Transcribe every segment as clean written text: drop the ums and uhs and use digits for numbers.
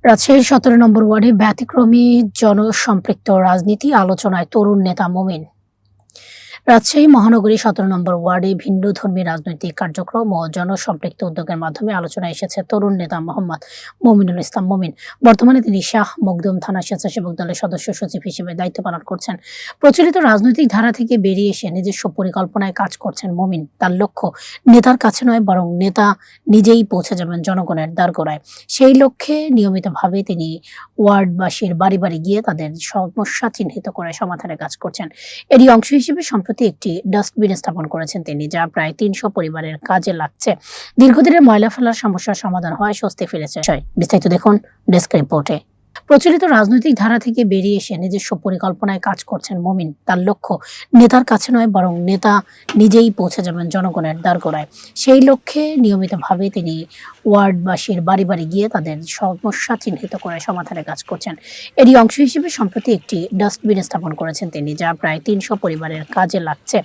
রাজশাহীর ১৭ নম্বর ওয়ার্ডে ব্যতিক্রমী জনসম্পৃক্ত রাজনীতি আলোচনায় তরুণ নেতা মোমিন। রাজশাহী মহানগরী ১৭ নম্বর ওয়ার্ডে ভিন্নধর্মী রাজনৈতিক কার্যক্রম ও জনসম্পৃক্ত উদ্যোগের মাধ্যমে আলোচনায় এসেছে তরুণ নেতা মোহাম্মদ মমিনুল ইসলাম মোমিন। বর্তমানে তিনি শাহ মখদুম থানা স্বেচ্ছাসেবক দলের সদস্য সচিব হিসেবে দায়িত্ব পালন করছেন। প্রচলিত রাজনৈতিক ধারা থেকে বেরিয়ে এসে নিজস্ব পরিকল্পনায় কাজ করছেন মোমিন। তার লক্ষ্য নেতার কাছে নয়, বরং নেতা নিজেই পৌঁছে যাবেন জনগণের দ্বারগোড়ায়। সেই লক্ষ্যে নিয়মিতভাবে তিনি ওয়ার্ডবাসীর বাড়ি বাড়ি গিয়ে তাদের সমস্যা চিহ্নিত করে সমাধানের কাজ করছেন। এরই অংশ হিসেবে সম্প্রতি একটি ডাস্টবিন স্থাপন করেছেন তিনি, যা প্রায় ৩০০ পরিবারের কাজে লাগছে। দীর্ঘদিনের ময়লা ফেলার সমস্যার সমাধান হয়, স্বস্তি ফিরেছে। বিস্তারিত দেখুন ডেস্ক রিপোর্টে। প্রচলিত রাজনৈতিক ধারা থেকে বেরিয়ে এসে নিজস্ব পরিকল্পনায় কাজ করছেন মোমিন। তার লক্ষ্য নেতার কাছে নয়, বরং নেতা নিজেই পৌঁছে যাবেন জনগণের দ্বারগোড়ায়। সেই লক্ষ্যে নিয়মিতভাবে তিনি ওয়ার্ডবাসীর বাড়ি বাড়ি গিয়ে তাদের সমস্যা চিহ্নিত করে সমাধানের কাজ করছেন। এরই অংশ হিসেবে সম্প্রতি একটি ডাস্টবিন স্থাপন করেছেন তিনি, যা প্রায় ৩০০ পরিবারের কাজে লাগছে।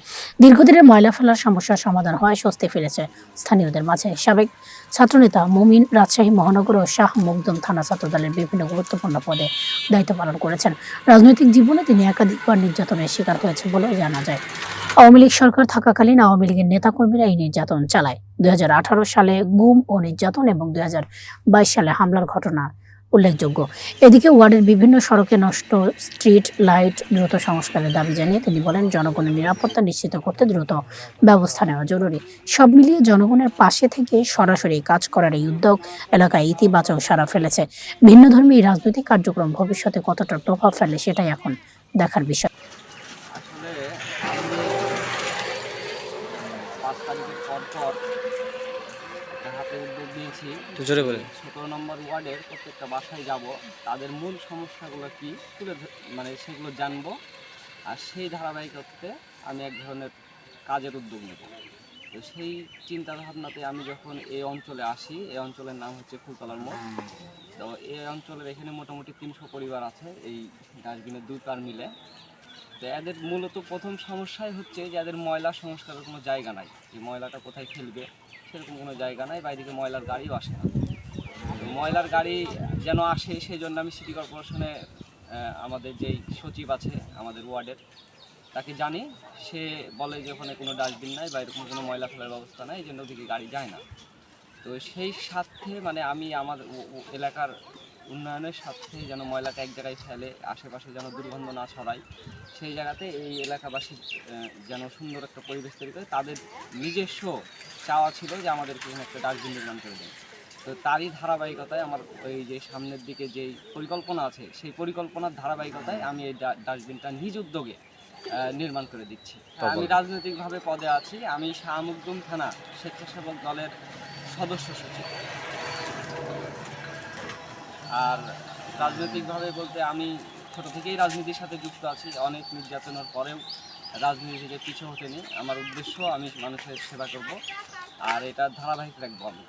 দীর্ঘদিনের ময়লা ফেলার সমস্যার সমাধান হয়, স্বস্তি ফিরেছে স্থানীয়দের মাঝে। সাবেক ছাত্রনেতা মোমিন রাজশাহী মহানগর ও শাহ মখদুম থানা ছাত্রদলের বিভিন্ন গুরুত্বপূর্ণ পদে দায়িত্ব পালন করেছেন। রাজনৈতিক জীবনে তিনি একাধিকবার নির্যাতনের শিকার হয়েছেন বলেও জানা যায়। আওয়ামী লীগ সরকার থাকাকালীন আওয়ামী লীগের নেতাকর্মীরা এই নির্যাতন চালায়। ২০১৮ সালে গুম ও নির্যাতন এবং ২০২২ সালে হামলার ঘটনা উল্লেখযোগ্য। এদিকে ওয়ার্ডের বিভিন্ন সড়কে নষ্ট স্ট্রিট লাইট দ্রুত সংস্কারের দাবি জানিয়ে তিনি বলেন, জনগণের নিরাপত্তা নিশ্চিত করতে দ্রুত ব্যবস্থা নেওয়া জরুরি। সব মিলিয়ে জনগণের পাশে থেকে সরাসরি কাজ করার এই উদ্যোগ এলাকায় ইতিবাচক সাড়া ফেলেছে। ভিন্নধর্মী রাজনৈতিক কার্যক্রম ভবিষ্যতে কতটা প্রভাব ফেলে সেটাই এখন দেখার বিষয়। আসলে আমি ৫ তারিখের পর একটা হাতে উদ্যোগ নিয়েছি। ১৭ নম্বর ওয়ার্ডের প্রত্যেকটা বাসায় যাব, তাদের মূল সমস্যাগুলো কী মানে সেগুলো জানবো। আর সেই ধারাবাহিকতাতে আমি এক ধরনের কাজের উদ্যোগ নেব। তো সেই চিন্তাভাবনাতে আমি যখন এই অঞ্চলে আসি, এই অঞ্চলের নাম হচ্ছে ফুলতলার মোড়। তো এই অঞ্চলের এখানে মোটামুটি ৩০০ পরিবার আছে এই ডাস্টবিনের ২ পার মিলে। তো এদের মূলত প্রথম সমস্যাই হচ্ছে যে এদের ময়লা সংস্কারের কোনো জায়গা নাই। এই ময়লাটা কোথায় ফেলবে সেরকম কোনো জায়গা নাই, বা এদিকে ময়লার গাড়িও আসে না। ময়লার গাড়ি যেন আসে সেই জন্য আমি সিটি কর্পোরেশনে আমাদের যেই সচিব আছে আমাদের ওয়ার্ডের, তাকে জানি। সে বলে যে ওখানে কোনো ডাস্টবিন নাই বা এরকম কোনো ময়লা ফেলার ব্যবস্থা নাই, এই জন্য ওদিকে গাড়ি যায় না। তো সেই সাথে মানে আমি আমার এলাকার উন্নয়নের স্বার্থে যেন ময়লাটা এক জায়গায় ফেলে, আশেপাশে যেন দুর্গন্ধ না ছড়ায়, সেই জায়গাতে এই এলাকাবাসী যেন সুন্দর একটা পরিবেশ তৈরি করে, তাদের নিজস্ব চাওয়া ছিল যে আমাদেরকে এখানে একটা ডাস্টবিন নির্মাণ করে দেয়। তো তারই ধারাবাহিকতায় আমার ওই যে সামনের দিকে যেই পরিকল্পনা আছে, সেই পরিকল্পনার ধারাবাহিকতায় আমি এই ডাস্টবিনটা নিজ উদ্যোগে নির্মাণ করে দিচ্ছি। আমি রাজনৈতিকভাবে পদে আছি, আমি শাহ মখদুম থানা স্বেচ্ছাসেবক দলের সদস্য সচিব। আর রাজনৈতিকভাবে বলতে আমি ছোটো থেকেই রাজনীতির সাথে যুক্ত আছি। অনেক নির্যাতনের পরেও রাজনীতি থেকে পিছু হটেনি। আমার উদ্দেশ্য আমি মানুষের সেবা করব, আর এটা ধারাবাহিক রাখবো আমি।